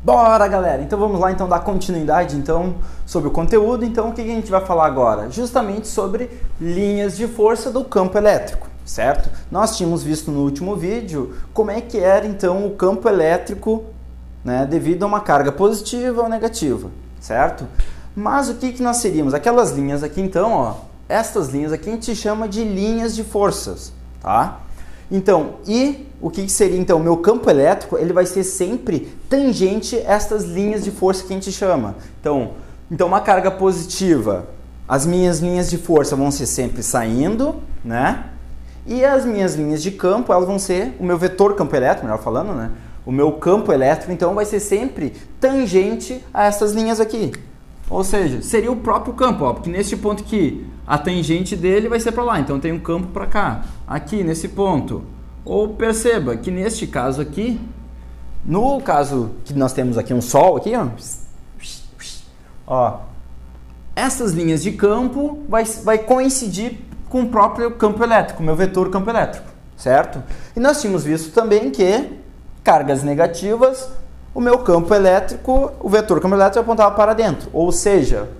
Bora, galera! Então vamos lá então dar continuidade então sobre o conteúdo. Então o que a gente vai falar agora? Justamente sobre linhas de força do campo elétrico, certo? Nós tínhamos visto no último vídeo como é que era então o campo elétrico, né, devido a uma carga positiva ou negativa, certo? Mas o que nós seríamos? Aquelas linhas aqui então, ó, estas linhas aqui a gente chama de linhas de forças, tá? Então, e o que seria então? O meu campo elétrico, ele vai ser sempre tangente a estas linhas de força que a gente chama. Então uma carga positiva, as minhas linhas de força vão ser sempre saindo, né? E as minhas linhas de campo, elas vão ser o meu vetor campo elétrico, melhor falando, né? O meu campo elétrico, então, vai ser sempre tangente a essas linhas aqui. Ou seja, seria o próprio campo, ó, porque neste ponto aqui, a tangente dele vai ser para lá, então tem um campo para cá, aqui nesse ponto. Ou perceba que neste caso aqui, no caso que nós temos aqui um sol, aqui, ó, essas linhas de campo vai coincidir com o próprio campo elétrico, meu vetor campo elétrico, certo? E nós tínhamos visto também que cargas negativas, o meu campo elétrico, o vetor campo elétrico apontava para dentro, ou seja,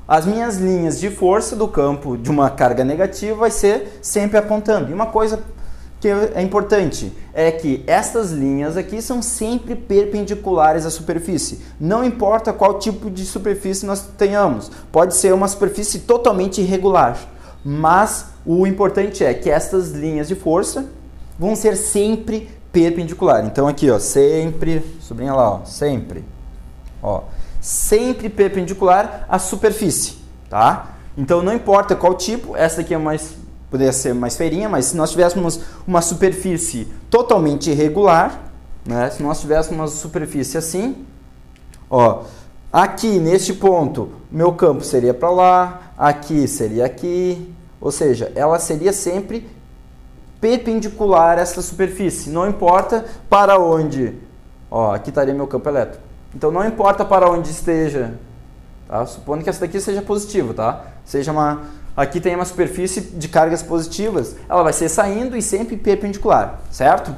as minhas linhas de força do campo de uma carga negativa vai ser sempre apontando. E uma coisa que é importante é que estas linhas aqui são sempre perpendiculares à superfície. Não importa qual tipo de superfície nós tenhamos, pode ser uma superfície totalmente irregular, mas o importante é que estas linhas de força vão ser sempre perpendicular. Então aqui, ó, sempre, sublinha lá, ó, sempre, ó, sempre perpendicular à superfície, tá? Então não importa qual tipo, essa aqui é mais, poderia ser mais feirinha, mas se nós tivéssemos uma superfície totalmente irregular, né? Se nós tivéssemos uma superfície assim, ó, aqui neste ponto, meu campo seria para lá, aqui seria aqui, ou seja, ela seria sempre perpendicular a essa superfície, não importa para onde, ó, aqui estaria meu campo elétrico. Então não importa para onde esteja, tá? Supondo que essa daqui seja positiva, tá? Seja aqui tem uma superfície de cargas positivas, ela vai ser saindo e sempre perpendicular, certo?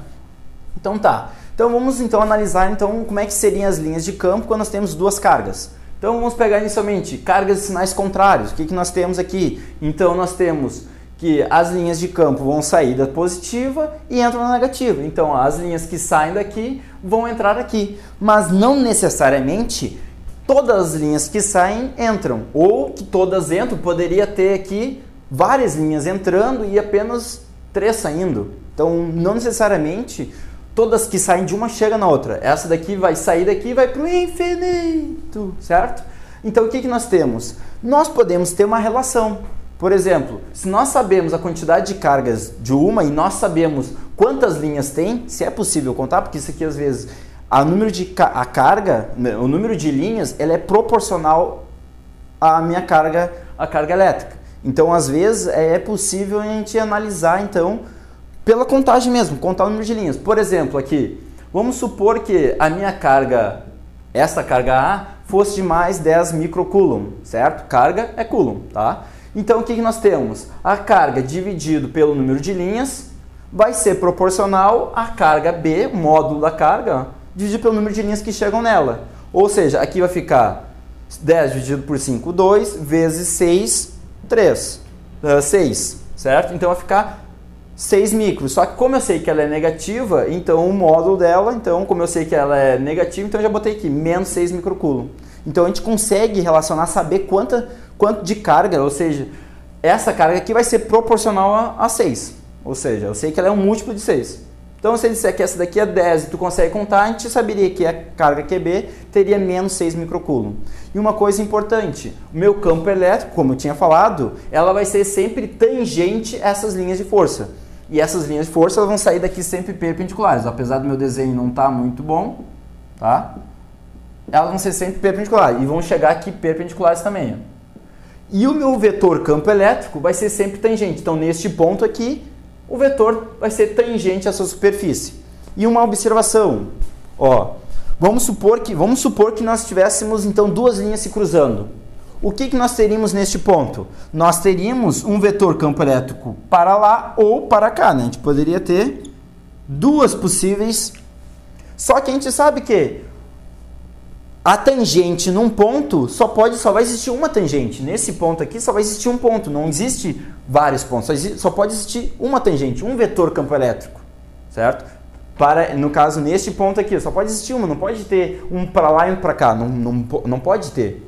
Então tá. Então vamos então analisar então como é que seriam as linhas de campo quando nós temos duas cargas. Então vamos pegar inicialmente cargas de sinais contrários. O que nós temos aqui? Então nós temos que as linhas de campo vão sair da positiva e entram na negativa. Então, as linhas que saem daqui vão entrar aqui. Mas não necessariamente todas as linhas que saem entram. Ou que todas entram, poderia ter aqui várias linhas entrando e apenas 3 saindo. Então, não necessariamente todas que saem de uma chegam na outra. Essa daqui vai sair daqui e vai para o infinito, certo? Então, o que nós temos? Nós podemos ter uma relação. Por exemplo, se nós sabemos a quantidade de cargas de uma e nós sabemos quantas linhas tem, se é possível contar, porque isso aqui às vezes, o número de linhas, ela é proporcional à minha carga, à carga elétrica. Então, às vezes, é possível a gente analisar, então, pela contagem mesmo, contar o número de linhas. Por exemplo, aqui, vamos supor que a minha carga, essa carga A, fosse de mais 10 microcoulomb, certo? Carga é coulomb, tá? Então, o que nós temos? A carga dividido pelo número de linhas vai ser proporcional à carga B, o módulo da carga, dividido pelo número de linhas que chegam nela. Ou seja, aqui vai ficar 10 dividido por 5, 2, vezes 6, 3. 6, certo? Então, vai ficar 6 micros. Só que como eu sei que ela é negativa, então o módulo dela, então como eu sei que ela é negativa, então eu já botei aqui, menos 6 microcoulomb. Então, a gente consegue relacionar, saber quanto de carga, ou seja, essa carga aqui vai ser proporcional a 6. Ou seja, eu sei que ela é um múltiplo de 6. Então, se eu disser que essa daqui é 10 e tu consegue contar, a gente saberia que a carga QB teria menos 6 microcoulomb. E uma coisa importante, o meu campo elétrico, como eu tinha falado, ela vai ser sempre tangente a essas linhas de força. E essas linhas de força elas vão sair daqui sempre perpendiculares. Apesar do meu desenho não estar muito bom, tá? Elas vão ser sempre perpendiculares e vão chegar aqui perpendiculares também, ó. E o meu vetor campo elétrico vai ser sempre tangente. Então, neste ponto aqui, o vetor vai ser tangente à sua superfície. E uma observação, ó, vamos supor que nós tivéssemos então duas linhas se cruzando. O que nós teríamos neste ponto? Nós teríamos um vetor campo elétrico para lá ou para cá, né? A gente poderia ter duas possíveis. Só que a gente sabe que a tangente num ponto só vai existir uma tangente. Nesse ponto aqui só vai existir um ponto, não existe vários pontos, só pode existir uma tangente, um vetor campo elétrico, certo? No caso, neste ponto aqui, só pode existir uma, não pode ter um para lá e um para cá, não pode ter.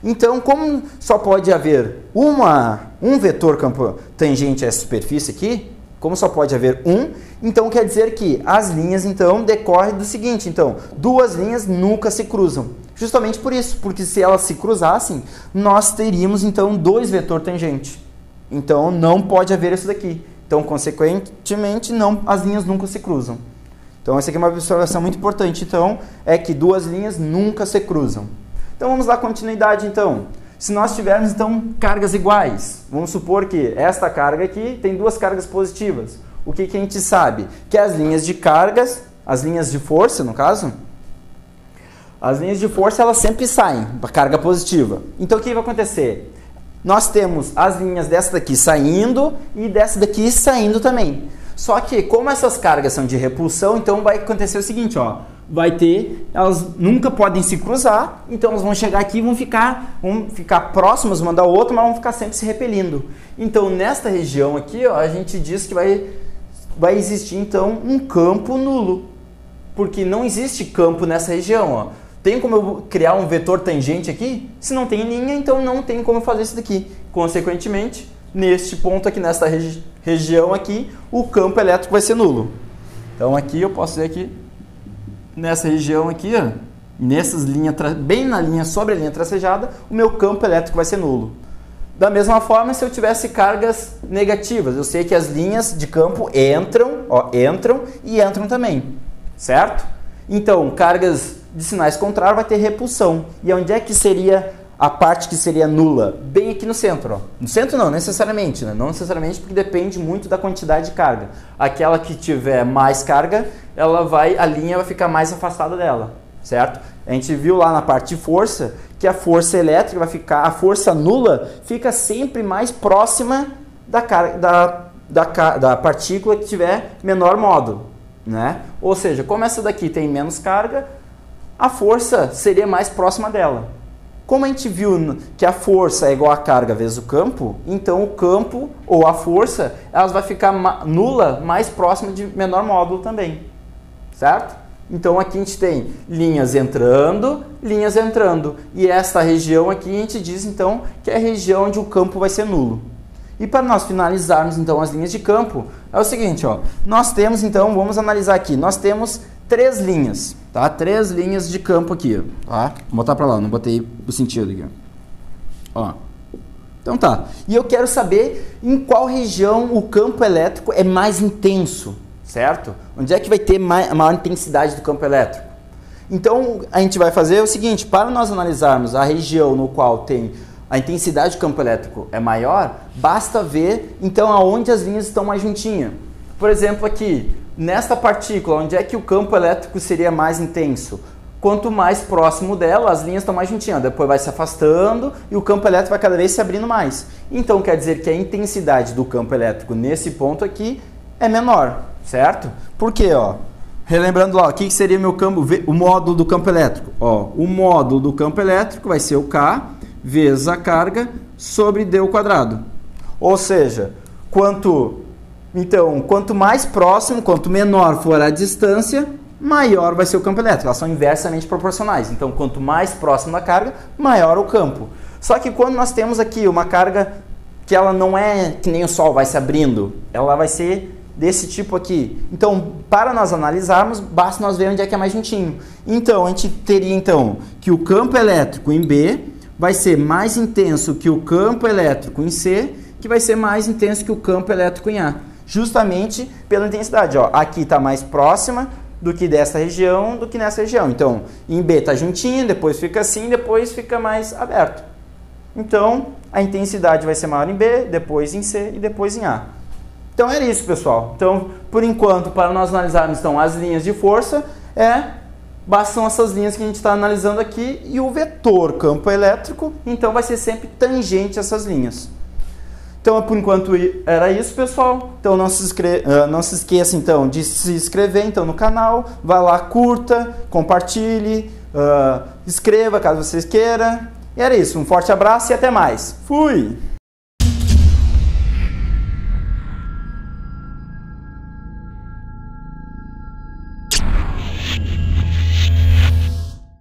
Então, como só pode haver um vetor campo tangente a essa superfície aqui, como só pode haver um, então quer dizer que as linhas então decorrem do seguinte, então, duas linhas nunca se cruzam. Justamente por isso, porque se elas se cruzassem, nós teríamos então dois vetores tangentes. Então não pode haver isso daqui. Então, consequentemente, as linhas nunca se cruzam. Então essa aqui é uma observação muito importante, então, é que duas linhas nunca se cruzam. Então vamos dar continuidade então. Se nós tivermos, então, cargas iguais, vamos supor que esta carga aqui tem duas cargas positivas. O que a gente sabe? Que as linhas de cargas, as linhas de força, no caso, as linhas de força, elas sempre saem para carga positiva. Então, o que vai acontecer? Nós temos as linhas dessa daqui saindo e dessa daqui saindo também. Só que, como essas cargas são de repulsão, então vai acontecer o seguinte, ó. Elas nunca podem se cruzar, então elas vão chegar aqui e vão ficar próximas uma da outra, mas vão ficar sempre se repelindo. Então, nesta região aqui, ó, a gente diz que vai existir, então, um campo nulo. Porque não existe campo nessa região, ó. Tem como eu criar um vetor tangente aqui? Se não tem linha, então não tem como fazer isso daqui. Consequentemente, neste ponto aqui, nesta região aqui, o campo elétrico vai ser nulo. Então, aqui eu posso dizer que nessa região aqui, ó, nessas linhas, bem na linha sobre a linha tracejada, o meu campo elétrico vai ser nulo. Da mesma forma, se eu tivesse cargas negativas, eu sei que as linhas de campo entram e entram também, certo? Então, cargas de sinais contrários vai ter repulsão. E onde é que seria a parte que seria nula? Bem aqui no centro, ó. No centro não necessariamente, né? Não necessariamente, porque depende muito da quantidade de carga. Aquela que tiver mais carga, a linha vai ficar mais afastada dela, certo? A gente viu lá na parte de força que a força elétrica a força nula fica sempre mais próxima da partícula que tiver menor módulo, né? Ou seja, como essa daqui tem menos carga, a força seria mais próxima dela. Como a gente viu que a força é igual a carga vezes o campo, então o campo ou a força, elas vai ficar nula mais próxima de menor módulo também, certo? Então aqui a gente tem linhas entrando, e esta região aqui a gente diz então que é a região onde o campo vai ser nulo. E para nós finalizarmos então as linhas de campo, é o seguinte, ó, nós temos então, vamos analisar aqui, nós temos três linhas, tá? Três linhas de campo aqui, tá? Vou botar para lá, não botei o sentido aqui, ó. Então tá, e eu quero saber em qual região o campo elétrico é mais intenso, certo? Onde é que vai ter maior intensidade do campo elétrico? Então a gente vai fazer o seguinte, para nós analisarmos a região no qual tem a intensidade do campo elétrico é maior, basta ver então aonde as linhas estão mais juntinhas. Por exemplo aqui, nesta partícula, onde é que o campo elétrico seria mais intenso? Quanto mais próximo dela, as linhas estão mais juntinhas, depois vai se afastando e o campo elétrico vai cada vez se abrindo mais. Então quer dizer que a intensidade do campo elétrico nesse ponto aqui é menor, certo? Por quê? Ó? Relembrando lá, o que seria o módulo do campo elétrico? Ó, o módulo do campo elétrico vai ser o K vezes a carga sobre D ao quadrado. Ou seja, quanto mais próximo, quanto menor for a distância, maior vai ser o campo elétrico. Elas são inversamente proporcionais. Então, quanto mais próximo da carga, maior o campo. Só que quando nós temos aqui uma carga que ela não é que nem o Sol vai se abrindo, ela vai ser desse tipo aqui. Então, para nós analisarmos, basta nós ver onde é que é mais juntinho. Então, a gente teria então que o campo elétrico em B vai ser mais intenso que o campo elétrico em C, que vai ser mais intenso que o campo elétrico em A. Justamente pela intensidade. Ó, aqui está mais próxima do que dessa região, do que nessa região. Então, em B está juntinho, depois fica assim, depois fica mais aberto. Então, a intensidade vai ser maior em B, depois em C e depois em A. Então, era isso, pessoal. Então, por enquanto, para nós analisarmos então, as linhas de força, bastam essas linhas que a gente está analisando aqui e o vetor campo elétrico, então, vai ser sempre tangente a essas linhas. Então, por enquanto, era isso, pessoal. Então, não se esqueça, então, de se inscrever, então, no canal. Vá lá, curta, compartilhe, escreva, caso vocês queiram. E era isso. Um forte abraço e até mais. Fui!